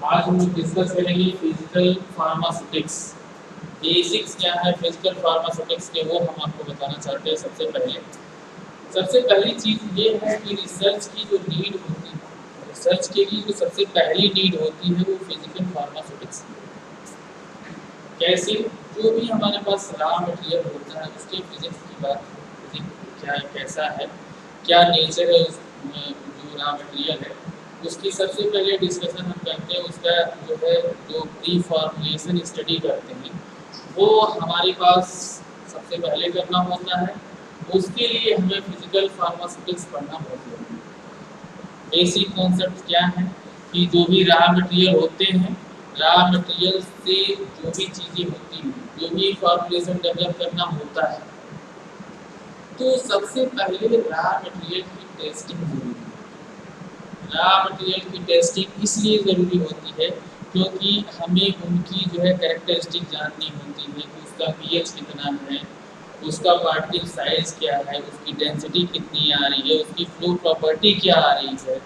आज हम डिस्कस करेंगे फिजिकल फार्मास्यूटिक्स। बेसिक्स क्या है फिजिकल फार्मास्यूटिक्स के, वो हम आपको बताना चाहते हैं। सबसे पहली चीज़ ये है कि रिसर्च की जो नीड होती है, रिसर्च के लिए जो सबसे पहली नीड होती है वो फिजिकल फार्मास्यूटिक्स। कैसे? जो भी हमारे पास रॉ मटेरियल होता है उसके फिजिक्स की बात, फिजिक्स क्या कैसा है, क्या नेचर है उस जो रॉ मटेरियल है, उसकी सबसे पहले डिस्कशन हम करते हैं। उसका जो है जो प्री फॉर्मुलेशन स्टडी करते हैं वो हमारे पास सबसे पहले करना होता है। उसके लिए हमें फिजिकल फार्मास्यूटिक्स पढ़ना बहुत जरूरी है। बेसिक कॉन्सेप्ट क्या है कि जो भी रॉ मटेरियल होते हैं, रॉ मटेरियल से जो भी चीज़ें होती हैं, जो भी फॉर्मुलेशन डेवलप करना होता है, तो सबसे पहले रॉ मटेरियल की टेस्टिंग जरूरी है। रॉ मटेरियल की टेस्टिंग इसलिए ज़रूरी होती है क्योंकि हमें उनकी जो है कैरेक्टरिस्टिक जाननी होती है कि उसका पीएच कितना है, उसका पार्टिकल साइज क्या है, उसकी डेंसिटी कितनी आ रही है, उसकी फ्लो प्रॉपर्टी क्या आ रही है।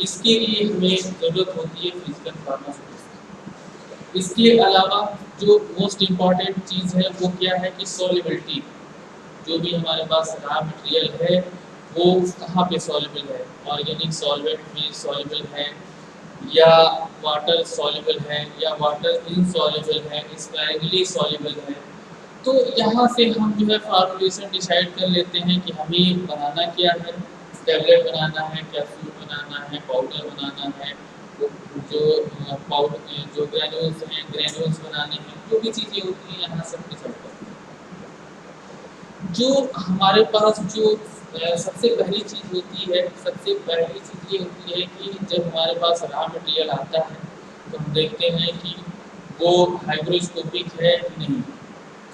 इसके लिए हमें ज़रूरत होती है फिजिकल फार्मास्यूटिक्स। इसके अलावा जो मोस्ट इम्पॉर्टेंट चीज़ है वो क्या है कि सॉल्युबिलिटी। जो भी हमारे पास रॉ मटेरियल है वो कहाँ पे सॉल्युबल है, ऑर्गेनिक सॉल्वेंट में सॉल्युबल है या वाटर सॉल्युबल है या वाटर इनसॉल्युबल है, स्पाइरली सॉल्युबल है। तो यहाँ से हम जो है फार्मुलेशन डिसाइड कर लेते हैं कि हमें बनाना क्या है, टैबलेट बनाना है, कैप्सूल बनाना है, पाउडर बनाना है, जो पाउडर जो ग्रेन्यूल्स हैं ग्रेन्यूल्स बनाने हैं, जो भी चीज़ें होती हैं यहाँ सब डिसाइड करते हैं। जो हमारे पास जो सबसे पहली चीज़ होती है, सबसे पहली चीज़ ये होती है कि जब हमारे पास रॉ मटेरियल आता है तो हम देखते हैं कि वो हाइग्रोस्कोपिक है कि नहीं।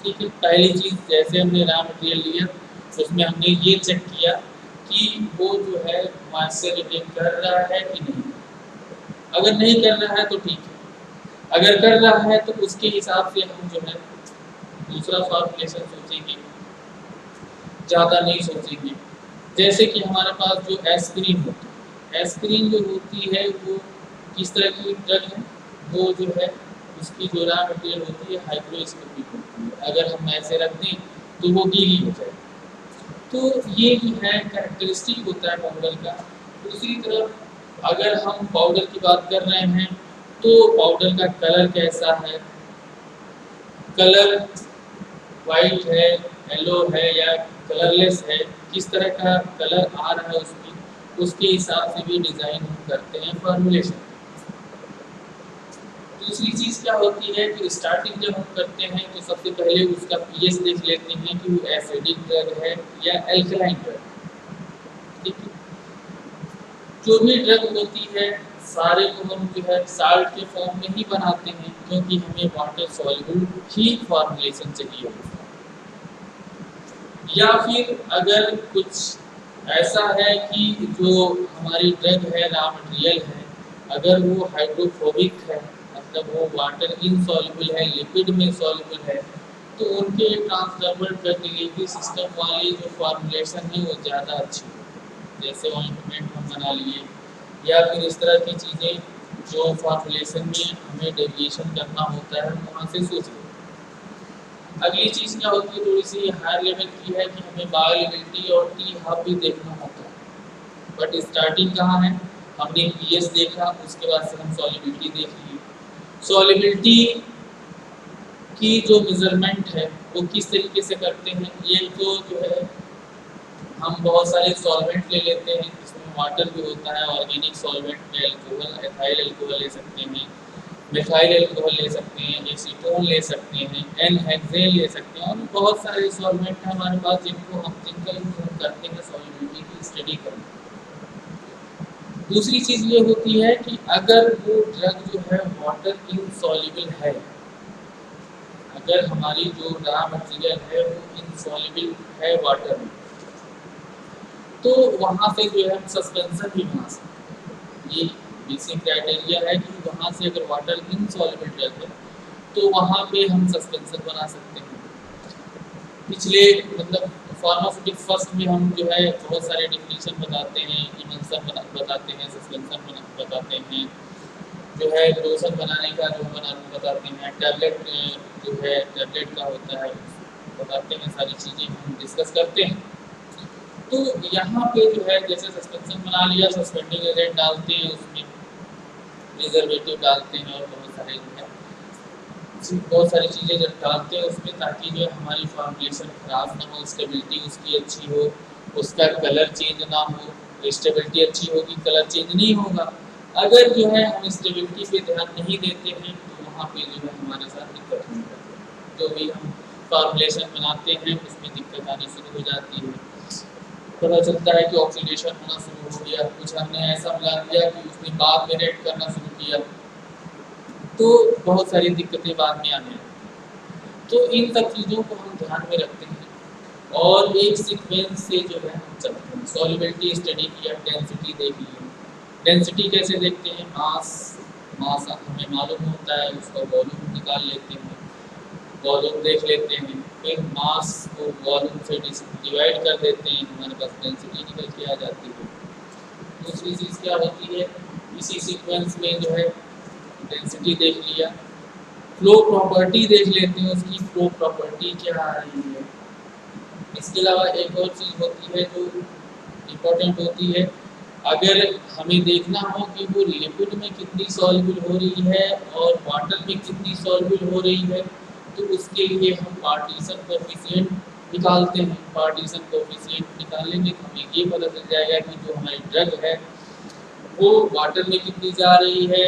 ठीक है, पहली चीज़ जैसे हमने रॉ मटेरियल लिया उसमें हमने ये चेक किया कि वो जो है मॉइस्चर रिटेन कर रहा है कि नहीं। अगर नहीं कर रहा है तो ठीक है, अगर कर रहा है तो उसके हिसाब से हम जो है दूसरा फॉर्मुलेशन सोचेंगे, ज़्यादा नहीं सोचेंगे। जैसे कि हमारे पास जो एस्पिरिन होती है, एस्पिरिन जो होती है वो किस तरह की ड्रग है, वो जो है उसकी जो रॉ मटेरियल होती है हाइग्रोस्कोपिक होती है। अगर हम ऐसे रख दें तो वो गीली हो जाएगी। तो ये ही है कैरेक्टरिस्टिक होता है पाउडर का। दूसरी तरफ अगर हम पाउडर की बात कर रहे हैं तो पाउडर का कलर कैसा है, कलर वाइट है, येलो है या कलरलेस है, किस तरह का कलर आ रहा है उसके हिसाब से भी डिज़ाइन हम करते हैं फॉर्मुलेशन। दूसरी चीज़ क्या होती है कि स्टार्टिंग जब हम करते हैं तो सबसे पहले उसका पीएच देख लेते हैं कि वो एसिडिक ड्रग है या एल्कलाइन ड्रग। ठीक है, जो भी ड्रग होती है सारे को हम जो है साल्ट के फॉर्म में ही बनाते हैं क्योंकि हमें वाटर सॉल्युबल ही फॉर्मुलेशन चाहिए होता है। या फिर अगर कुछ ऐसा है कि जो हमारी ड्रग है रॉ मटेरियल है, अगर वो हाइड्रोफोबिक है, मतलब वो वाटर इनसॉल्युबल है, लिपिड में सॉल्युबल है, तो उनके ट्रांसडर्मल ड्रग डिलीवरी सिस्टम वाली जो फॉर्मुलेशन है वो ज़्यादा अच्छी है। जैसे ऑइंटमेंट हम बना लिए या फिर इस तरह की चीज़ें जो फॉर्मुलेशन में हमें डेविएशन करना होता है वहाँ से सोच लें। अगली चीज़ क्या होती है, थोड़ी सी हायर लेवल की है कि हमें बायोअवेलेबिलिटी और टी हाफ भी देखना होता है। बट स्टार्टिंग कहाँ है, हमने पीएच देखा, उसके बाद से हम सॉल्युबिलिटी देख ली। सॉल्युबिलिटी की जो मेजरमेंट है वो किस तरीके से करते हैं, ये तो जो है हम बहुत सारे सॉल्वेंट ले लेते हैं जिसमें वाटर भी होता है, ऑर्गेनिक सॉल्वेंट में एल्कोहल, एथाइल एल्कोहल ले सकते हैं, मिथाइल एल्कोहल ले सकते हैं, एसीटोन ले सकते हैं, एन हेक्सेन ले सकते हैं, और बहुत सारे सॉल्वेंट हैं हमारे पास जिनका यूज हम करते हैं सॉल्युबिलिटी की स्टडी करने। दूसरी चीज़ ये होती है कि अगर वो ड्रग जो है वाटर इनसॉल्युबल है, अगर हमारी जो रॉ मटेरियल है वो इनसॉल्युबल है वाटर में, तो वहाँ से जो है हम सस्पेंशन भी बना सकते हैं। ये बेसिक क्राइटेरिया है कि वहाँ से अगर वाटर इनसॉल्युबल ड्रग है तो वहाँ पे हम सस्पेंशन बना सकते हैं। पिछले मतलब फार्मास्यूटिक्स फर्स्ट में हम जो है बहुत सारे डिफिनीशन बताते हैं, इमल्सन बताते हैं, सस्पेंशन बताते हैं, जो है लोशन बनाने का जो बताते हैं, टैबलेट जो है टैबलेट का होता है बताते हैं, सारी चीज़ें हम डिस्कस करते हैं। तो यहाँ पे जो है जैसे सस्पेंशन बना लिया, सस्पेंडिंग एजेंट डालते हैं, उसमें प्रिजर्वेटिव डालते हैं और बहुत सारे जो है बहुत सारी चीज़ें जब डालते हैं उसमें, ताकि जो है हमारी फॉर्मुलेशन ख़राब ना हो, स्टेबिलिटी उसकी अच्छी हो, उसका कलर चेंज ना हो। स्टेबिलिटी अच्छी होगी, कलर चेंज नहीं होगा। अगर जो है हम स्टेबिलिटी पे ध्यान नहीं देते हैं तो वहाँ पे जो है हमारे साथ दिक्कत होने लगती है। जो भी हम फॉर्मुलेशन बनाते हैं उसमें दिक्कत आनी शुरू हो जाती है। पता चलता है कि ऑक्सीडेशन होना शुरू हो गया, कुछ हमने ऐसा मिला दिया कि उसने बाद में रिएक्ट करना शुरू किया, तो बहुत सारी दिक्कतें बाद में आने लगती। तो इन सब चीज़ों को हम ध्यान में रखते हैं और एक सीक्वेंस से जो है हम चलते हैं। सॉल्युबिलिटी स्टडी किया, डेंसिटी देख लिया। डेंसिटी कैसे देखते हैं? मास हमें मालूम होता है, उसका वॉल्यूम निकाल लेते हैं, वॉल्यूम देख लेते हैं, फिर मास को वॉल्यूम से डिवाइड कर देते हैं, हमारे पास डेंसिटी निकल के आ जाती है। दूसरी चीज़ क्या होती है, इसी सीक्वेंस में जो है डेंसिटी देख लिया, फ्लो प्रॉपर्टी देख लेते हैं, उसकी फ्लो प्रॉपर्टी क्या आ रही है। इसके अलावा एक और चीज़ होती है जो इम्पोर्टेंट होती है, अगर हमें देखना हो कि वो लिक्विड में कितनी सॉल्युबल हो रही है और वाटर में कितनी सॉल्युबल हो रही है, तो उसके लिए हम पार्टीशन कोफिशिएंट निकालते हैं। पार्टीशन कोफिशिएंट निकालेंगे तो हमें ये पता चल जाएगा कि जो हमारी ड्रग है वो वाटर में कितनी जा रही है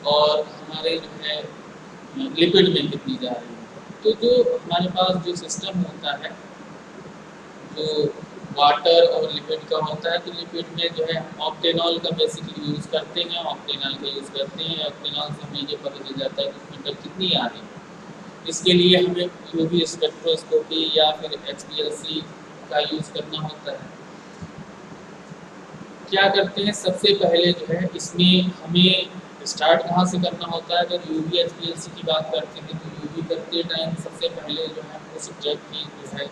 और हमारे जो है लिपिड में कितनी जा रही है। तो जो हमारे पास जो सिस्टम होता है जो वाटर और लिपिड का होता है, तो लिपिड में जो है हम ऑक्टेनॉल का बेसिकली यूज़ करते हैं, ऑक्टेनॉल का यूज़ करते हैं। ऑक्टेनॉल से हमें ये पता चल जाता है कि उसमें ड्रग कितनी आ रही है। इसके लिए हमें यूवी स्पेक्ट्रोस्कोपी या फिर HPLC का यूज़ करना होता है। क्या करते हैं, सबसे पहले जो है इसमें हमें स्टार्ट कहाँ से करना होता है। अगर यूवी HPLC की बात करते हैं तो यूवी करते टाइम सबसे पहले जो है उस ड्रग की जो है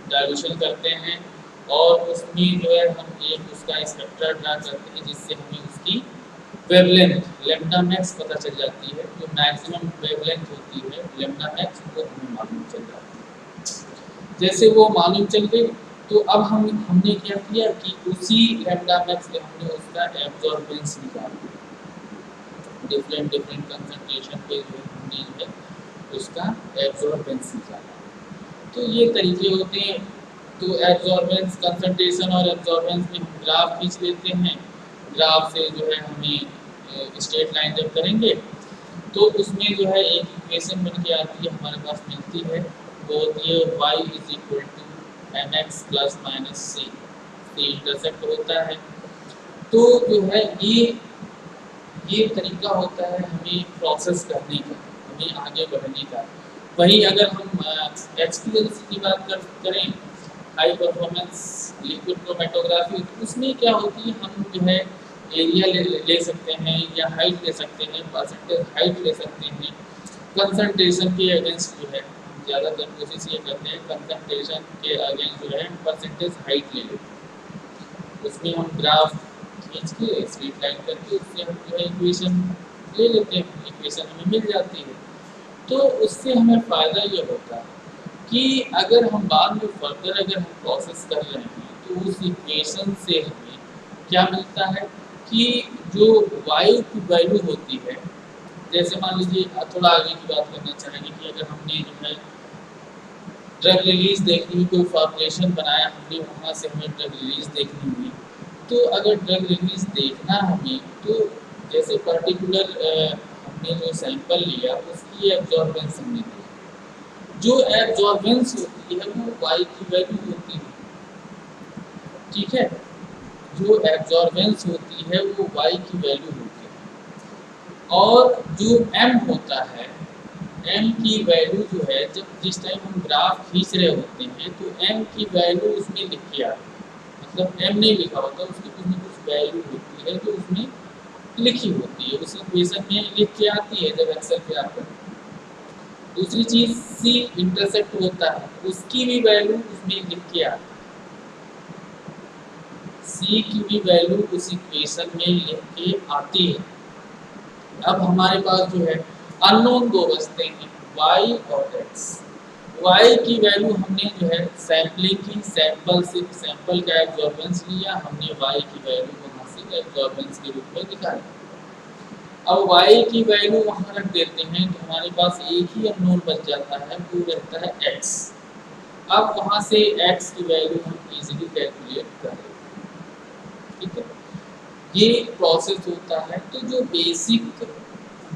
डाइल्यूशन करते हैं और उसमें जो है हम एक उसका स्पेक्ट्रा ड्रा करते हैं, जिससे हमें उसकी वेवलेंथ लैम्डा मैक्स पता चल जाती है। जो मैक्सिमम वेवलेंथ होती है लैम्डा मैक्स, वो हमें मालूम चल जाती है। जैसे वो मालूम चल गई तो अब हमने क्या किया कि उसी लैम्डा मैक्स से हमने उसका एब्जॉर्बेंस निकाला। डिफरेंट कंसंट्रेशन पे जो हमने जो है उसका एब्जॉर्बेंस निकाला। तो ये तरीके होते हैं। तो एब्जॉर्बेंस, कंसंट्रेशन और एब्जॉर्बेंस में हम ग्राफ खींच लेते हैं। ग्राफ से जो है हमें स्ट्रेट लाइन जब करेंगे तो उसमें जो है एक इक्वेशन बन के आती है, हमारे पास मिलती है, वो होती है y = mx ± c। इंटरसेप्ट होता है। तो जो है ये तरीका होता है हमें प्रोसेस करने का, हमें आगे बढ़ने का। वहीं अगर हम HPLC की बात करें, हाई परफॉर्मेंस लिक्विड क्रोमेटोग्राफी, तो उसमें क्या होती है, हम जो है एरिया ले सकते हैं या हाइट ले सकते हैं, परसेंटेज हाइट ले सकते हैं। कंसंट्रेशन के अगेंस्ट जो है ज़्यादातर कोशिश ये करते हैं कंसंट्रेशन के अगेंस्ट जो है परसेंटेज हाइट ले लेते हैं। उसमें हम ग्राफ खींच के स्ट्रेट लाइन करके उससे हम जो है इक्वेशन ले लेते हैं, इक्वेशन हमें मिल जाती है। तो उससे हमें फ़ायदा ये होता है कि अगर हम बाद में फर्दर अगर हम प्रोसेस कर रहे हैं तो उस इक्वेशन से हमें क्या मिलता है कि जो वायु की वैल्यू होती है, जैसे मान लीजिए थोड़ा आगे की बात करना चाहेंगे कि अगर हमने जो है ड्रग रिलीज देखनी हुई, कोई फॉर्मुलेशन बनाया हमने, वहाँ से हमें ड्रग रिलीज देखनी हुई, तो अगर ड्रग रिलीज देखना हमें, तो जैसे पर्टिकुलर हमने जो सैंपल लिया उसकी एब्जॉर्बेंस हमने दी। जो एब्जॉर्बेंस होती है वो वाई की वैल्यू होती है, ठीक है। जो एब्जॉर्बेंस होती है वो वाई की वैल्यू होती है। और जो एम होता है, एम की वैल्यू जो है, जब जिस टाइम हम ग्राफ खींच रहे होते हैं तो एम की वैल्यू उसमें लिख के आती है। मतलब एम नहीं लिखा होता, उसकी कुछ न कुछ वैल्यू होती है जो उसमें लिखी होती है, उस इक्वेशन में लिख के आती है जब एक्सेल पे आप करते हैं। दूसरी चीज सी इंटरसेप्ट होता है, उसकी भी वैल्यू उसमें लिख के आती है, सी की भी वैल्यू उस इक्वेशन में लिख के आती है। अब हमारे पास जो है अननोन दो बचते हैं, y और x। y की वैल्यू हमने जो है सैम्पलिंग की, सैंपल से सैंपल का एब्जॉर्बेंस लिया, हमने y की वैल्यू वहाँ से एब्जॉर्बेंस के रूप में निकाली। अब y की वैल्यू वहाँ रख देते हैं तो हमारे पास एक ही अननोन बच जाता है, वो रहता है x। अब वहाँ से x की वैल्यू हम इजीली कैलकुलेट कर लेते हैं, ठीक है। ये प्रोसेस होता है। तो जो बेसिक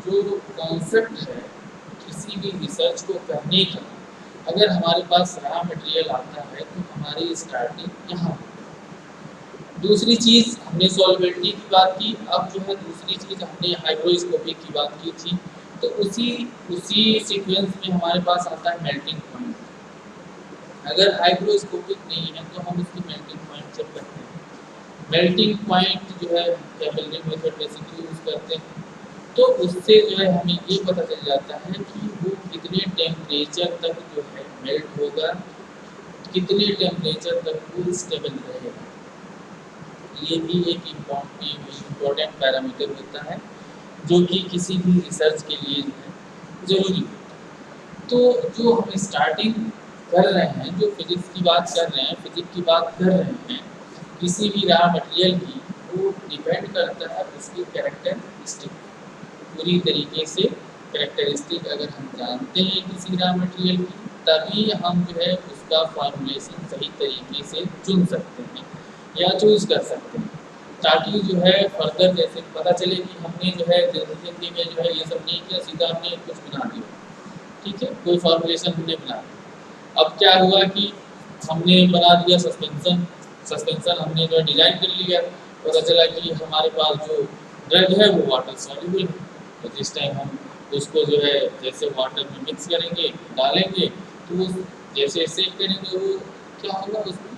जो कॉन्सेप्ट है किसी भी रिसर्च को करने का, अगर हमारे पास रॉ मटेरियल आता है तो हमारी स्टार्टिंग यहाँ। दूसरी चीज़ हमने सॉल्वेबिलिटी की बात की, अब जो है दूसरी चीज़ हमने हाइग्रोस्कोपिक की बात की थी। तो उसी उसी सीक्वेंस में हमारे पास आता है मेल्टिंग पॉइंट। अगर हाइग्रोस्कोपिक नहीं है तो हम उसकी मेल्टिंग पॉइंट चेक करते हैं। मेल्टिंग पॉइंट जो है कैपिलरी मेथड बेसिकली यूज़ करते हैं, तो उससे जो है हमें ये पता चल जाता है कि वो कितने टेम्परेचर तक जो है मेल्ट होगा, कितने टेम्परेचर तक वो स्टेबल रहेगा। ये भी एक इम्पोर्टेंट पैरामीटर होता है जो कि किसी भी रिसर्च के लिए जो है ज़रूरी होता है। तो जो हम स्टार्टिंग कर रहे हैं, जो फिजिक्स की बात कर रहे हैं, फिजिक्स की बात कर रहे हैं किसी भी रॉ मटेरियल की, वो डिपेंड करता है उसकी कैरेक्टरिस्टिक, पूरी तरीके से कैरेक्टरिस्टिक अगर हम जानते हैं किसी रॉ मटेरियल की, तभी हम जो है उसका फॉर्मुलेशन सही तरीके से चुन सकते हैं या चूज़ कर सकते हैं, ताकि जो है फर्दर जैसे पता चले कि हमने जो है जिंदगी में जो है ये सब नहीं किया, सीधा हमने कुछ बना दिया, ठीक है, कोई फॉर्मुलेशन हमने बना दिया। अब क्या हुआ कि हमने बना दिया सस्पेंसन, सस्पेंसन हमने जो डिज़ाइन कर लिया, पता चला कि हमारे पास जो ड्रग है वो वाटर सॉल्युबल है, तो जिस टाइम हम उसको जो है जैसे वाटर में मिक्स करेंगे, डालेंगे, तो वो जैसे सेक करेंगे वो क्या होगा, उसमें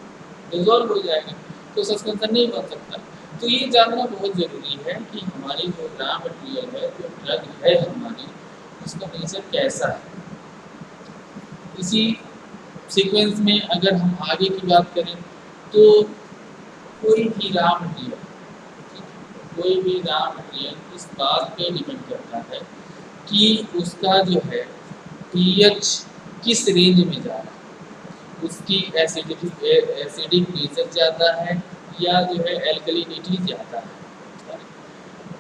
डिजॉल्व हो जाएगा, तो सस्पेंसन नहीं बन सकता। तो ये जानना बहुत ज़रूरी है कि हमारी जो रॉ मटेरियल है, जो ड्रग है हमारी, उसका नेचर कैसा है। इसी सीक्वेंस में अगर हम आगे की बात करें तो कोई भी रॉ मटेरियल, कोई भी रॉ मटेरियल इस बात पे डिपेंड करता है कि उसका जो है पीएच किस रेंज में जा रहा है, उसकी एसिडिक नेचर ज़्यादा है या जो है एल्कलिनिटी ज़्यादा है,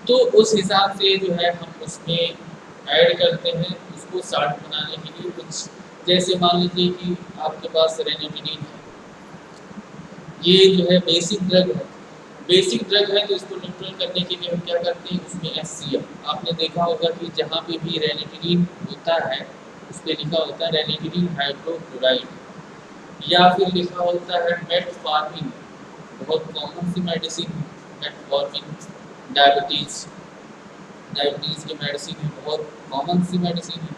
तो उस हिसाब से जो है हम उसमें ऐड करते हैं उसको साल्ट बनाने के लिए। कुछ जैसे मान लीजिए कि आपके पास रेनिटिनिन है, ये जो है बेसिक ड्रग है, बेसिक ड्रग है, तो इसको न्यूट्रल करने के लिए हम क्या करते हैं, उसमें HCl, आपने देखा होगा कि जहाँ पे भी रेनिटिनिन होता है उस पर लिखा होता है रेनिटिनिन हाइड्रोक्लोराइड, या फिर लिखा होता है मेटफॉर्मिन, बहुत कॉमन सी मेडिसिन है मेटफॉर्मिन, डायबिटीज़ डायबिटीज़ की मेडिसिन है, बहुत कॉमन सी मेडिसिन है,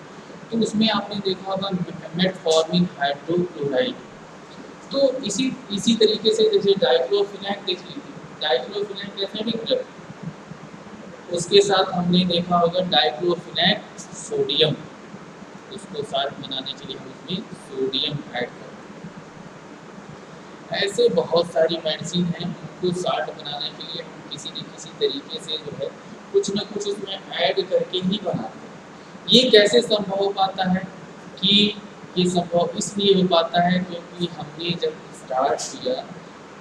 तो उसमें आपने देखा होगा मेटफॉर्मिन हाइड्रोक्लोराइड। तो इसी तरीके से जैसे डाइक्लोफिनेक देख लीजिए, डाइक्लोफिनेक एसिडिक ड्रग, उसके साथ हमने देखा होगा डाइक्लोफिनेक सोडियम, उसको साल्ट बनाने के लिए हम उसमें सोडियम ऐड करते हैं। ऐसे बहुत सारी मेडिसिन हैं, उनको साल्ट बनाने के लिए हम किसी न किसी तरीके से जो है कुछ न कुछ उसमें ऐड करके ही बनाते हैं। ये कैसे संभव हो पाता है कि ये संभव इसलिए हो पाता है क्योंकि हमने जब स्टार्ट किया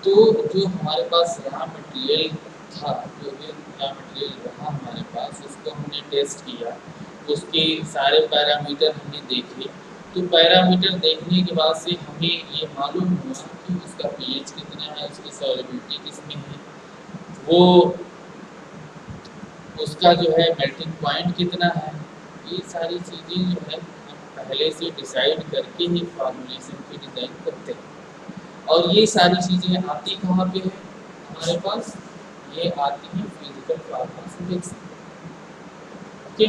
तो जो हमारे पास रॉ मटेरियल था, जो भी रॉ मटेरियल रहा हमारे पास, उसको हमने टेस्ट किया, उसके सारे पैरामीटर हमने देखे, तो पैरामीटर देखने के बाद से हमें ये मालूम हुआ कि उसका पीएच कितना है, उसकी सॉल्युबिलिटी कितनी है, वो उसका जो है मेल्टिंग पॉइंट कितना है, ये सारी चीज़ें जो है हम पहले से डिसाइड करके ही फार्मूलेशन की डिज़ाइन करते हैं। और ये सारी चीज़ें आती कहाँ पे है हमारे पास, ये आती हैं फिजिकल फार्मास्यूटिक्स, ओके।